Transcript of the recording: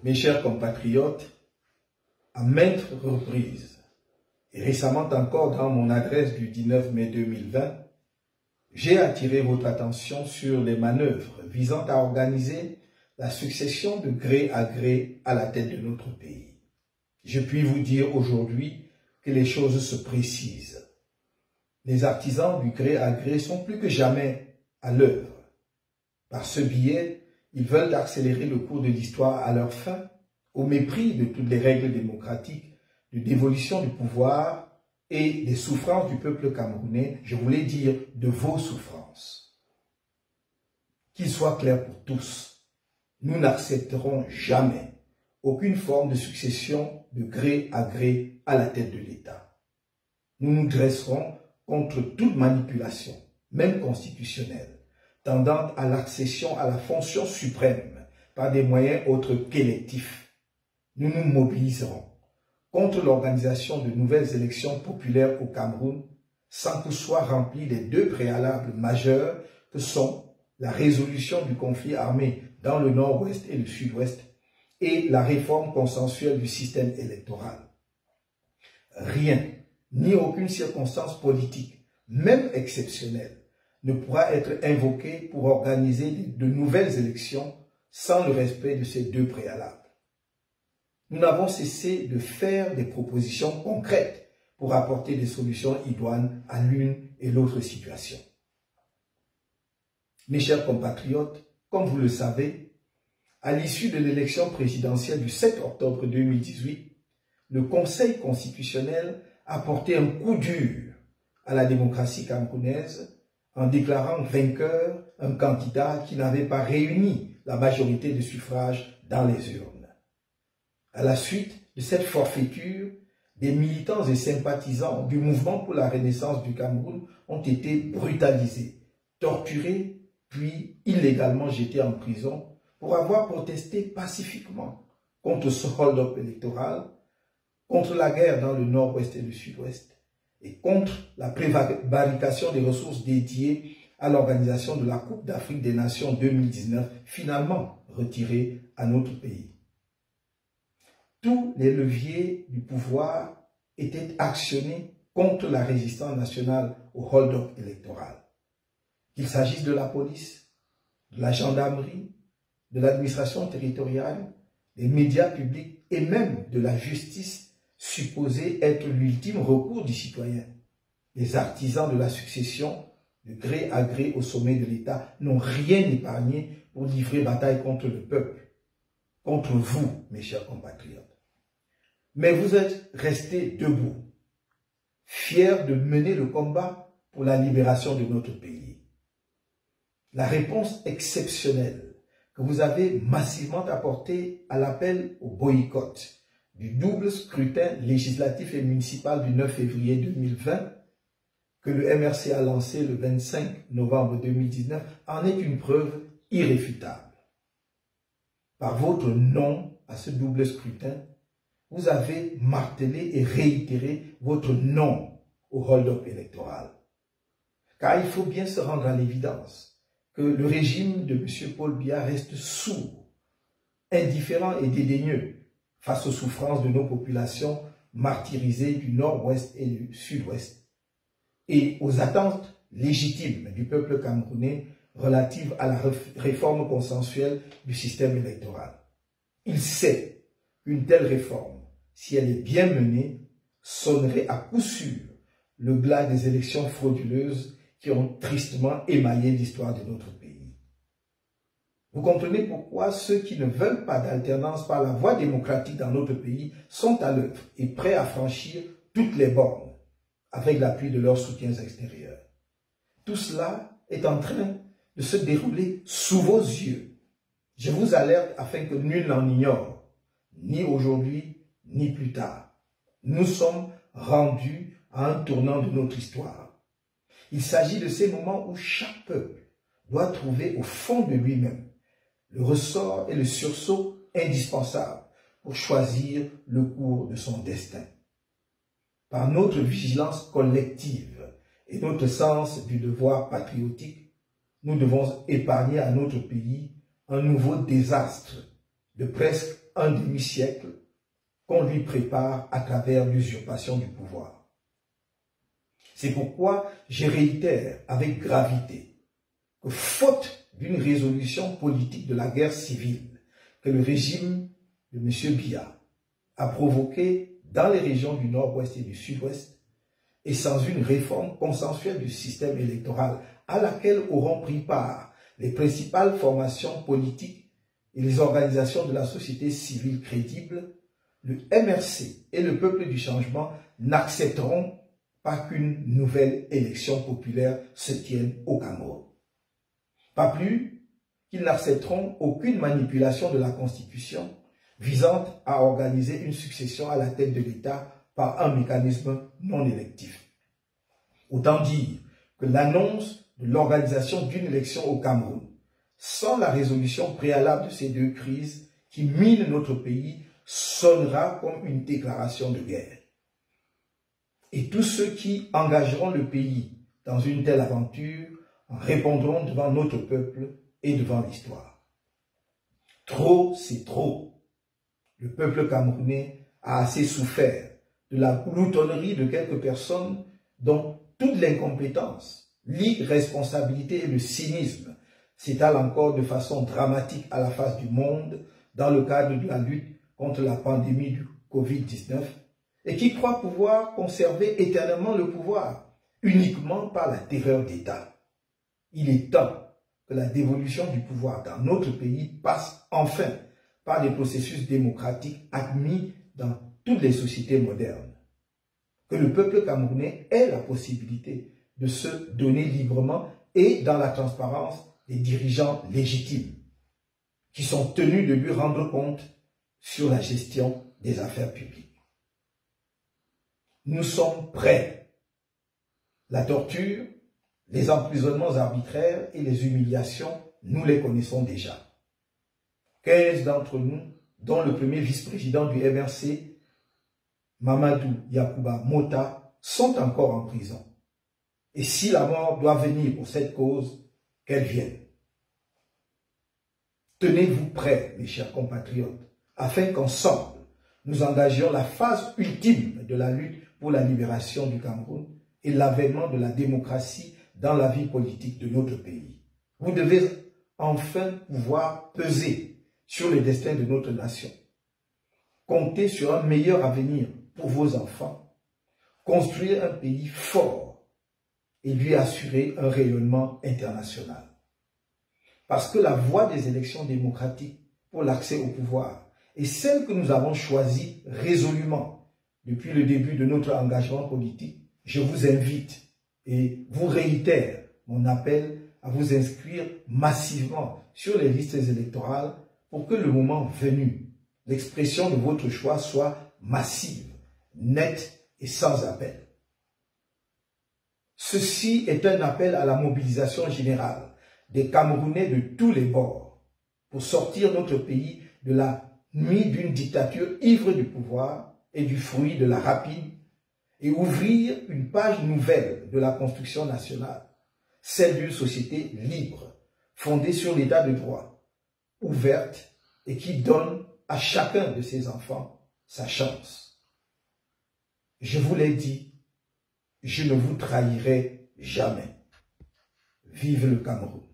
Mes chers compatriotes, à maintes reprises, et récemment encore dans mon adresse du 19 mai 2020, j'ai attiré votre attention sur les manœuvres visant à organiser la succession de gré à gré à la tête de notre pays. Je puis vous dire aujourd'hui que les choses se précisent. Les artisans du gré à gré sont plus que jamais à l'œuvre. Par ce biais, ils veulent accélérer le cours de l'histoire à leur fin, au mépris de toutes les règles démocratiques de dévolution du pouvoir et des souffrances du peuple camerounais, je voulais dire de vos souffrances. Qu'il soit clair pour tous, nous n'accepterons jamais aucune forme de succession de gré à gré à la tête de l'État. Nous nous dresserons contre toute manipulation, même constitutionnelle, tendant à l'accession à la fonction suprême par des moyens autres qu'électifs. Nous nous mobiliserons contre l'organisation de nouvelles élections populaires au Cameroun sans que soient remplis les deux préalables majeurs que sont la résolution du conflit armé dans le nord-ouest et le sud-ouest et la réforme consensuelle du système électoral. Rien, ni aucune circonstance politique, même exceptionnelle, ne pourra être invoqué pour organiser de nouvelles élections sans le respect de ces deux préalables. Nous n'avons cessé de faire des propositions concrètes pour apporter des solutions idoines à l'une et l'autre situation. Mes chers compatriotes, comme vous le savez, à l'issue de l'élection présidentielle du 7 octobre 2018, le Conseil constitutionnel a porté un coup dur à la démocratie camerounaise en déclarant vainqueur un candidat qui n'avait pas réuni la majorité de suffrages dans les urnes. À la suite de cette forfaiture, des militants et sympathisants du mouvement pour la renaissance du Cameroun ont été brutalisés, torturés, puis illégalement jetés en prison pour avoir protesté pacifiquement contre ce hold-up électoral, contre la guerre dans le nord-ouest et le sud-ouest, et contre la prévarication des ressources dédiées à l'organisation de la Coupe d'Afrique des Nations 2019, finalement retirée à notre pays. Tous les leviers du pouvoir étaient actionnés contre la résistance nationale au hold-up électoral. Qu'il s'agisse de la police, de la gendarmerie, de l'administration territoriale, des médias publics et même de la justice supposée être l'ultime recours du citoyen. Les artisans de la succession, de gré à gré au sommet de l'État, n'ont rien épargné pour livrer bataille contre le peuple, contre vous, mes chers compatriotes. Mais vous êtes restés debout, fiers de mener le combat pour la libération de notre pays. La réponse exceptionnelle que vous avez massivement apportée à l'appel au boycott du double scrutin législatif et municipal du 9 février 2020 que le MRC a lancé le 25 novembre 2019 en est une preuve irréfutable. Par votre non à ce double scrutin, vous avez martelé et réitéré votre non au hold-up électoral. Car il faut bien se rendre à l'évidence que le régime de M. Paul Biya reste sourd, indifférent et dédaigneux face aux souffrances de nos populations martyrisées du nord-ouest et du sud-ouest et aux attentes légitimes du peuple camerounais relatives à la réforme consensuelle du système électoral. Il sait qu'une telle réforme, si elle est bien menée, sonnerait à coup sûr le glas des élections frauduleuses qui ont tristement émaillé l'histoire de notre pays. Vous comprenez pourquoi ceux qui ne veulent pas d'alternance par la voie démocratique dans notre pays sont à l'œuvre et prêts à franchir toutes les bornes avec l'appui de leurs soutiens extérieurs. Tout cela est en train de se dérouler sous vos yeux. Je vous alerte afin que nul n'en ignore, ni aujourd'hui, ni plus tard. Nous sommes rendus à un tournant de notre histoire. Il s'agit de ces moments où chaque peuple doit trouver au fond de lui-même le ressort et le sursaut indispensables pour choisir le cours de son destin. Par notre vigilance collective et notre sens du devoir patriotique, nous devons épargner à notre pays un nouveau désastre de presque un demi-siècle qu'on lui prépare à travers l'usurpation du pouvoir. C'est pourquoi je réitère avec gravité que faute d'une résolution politique de la guerre civile que le régime de M. Biya a provoquée dans les régions du nord-ouest et du sud-ouest, et sans une réforme consensuelle du système électoral à laquelle auront pris part les principales formations politiques et les organisations de la société civile crédibles, le MRC et le peuple du changement n'accepteront pas qu'une nouvelle élection populaire se tienne au Cameroun. Pas plus qu'ils n'accepteront aucune manipulation de la Constitution visant à organiser une succession à la tête de l'État par un mécanisme non électif. Autant dire que l'annonce de l'organisation d'une élection au Cameroun, sans la résolution préalable de ces deux crises qui minent notre pays, sonnera comme une déclaration de guerre. Et tous ceux qui engageront le pays dans une telle aventure répondront devant notre peuple et devant l'histoire. Trop, c'est trop. Le peuple camerounais a assez souffert de la gloutonnerie de quelques personnes dont toute l'incompétence, l'irresponsabilité et le cynisme s'étalent encore de façon dramatique à la face du monde dans le cadre de la lutte contre la pandémie du Covid-19 et qui croient pouvoir conserver éternellement le pouvoir uniquement par la terreur d'État. Il est temps que la dévolution du pouvoir dans notre pays passe enfin par des processus démocratiques admis dans toutes les sociétés modernes. Que le peuple camerounais ait la possibilité de se donner librement et dans la transparence des dirigeants légitimes qui sont tenus de lui rendre compte sur la gestion des affaires publiques. Nous sommes prêts. La torture, les emprisonnements arbitraires et les humiliations, nous les connaissons déjà. 15 d'entre nous, dont le premier vice-président du MRC, Mamadou Yakuba Mota, sont encore en prison. Et si la mort doit venir pour cette cause, qu'elle vienne. Tenez-vous prêts, mes chers compatriotes, afin qu'ensemble, nous engagions la phase ultime de la lutte pour la libération du Cameroun et l'avènement de la démocratie dans la vie politique de notre pays. Vous devez enfin pouvoir peser sur le destin de notre nation. Compter sur un meilleur avenir pour vos enfants, construire un pays fort et lui assurer un rayonnement international. Parce que la voie des élections démocratiques pour l'accès au pouvoir est celle que nous avons choisie résolument depuis le début de notre engagement politique, je vous invite et vous réitère mon appel à vous inscrire massivement sur les listes électorales pour que le moment venu, l'expression de votre choix soit massive, nette et sans appel. Ceci est un appel à la mobilisation générale des Camerounais de tous les bords pour sortir notre pays de la nuit d'une dictature ivre du pouvoir et du fruit de la rapine et ouvrir une page nouvelle de la construction nationale, celle d'une société libre, fondée sur l'état de droit, ouverte et qui donne à chacun de ses enfants sa chance. Je vous l'ai dit, je ne vous trahirai jamais. Vive le Cameroun!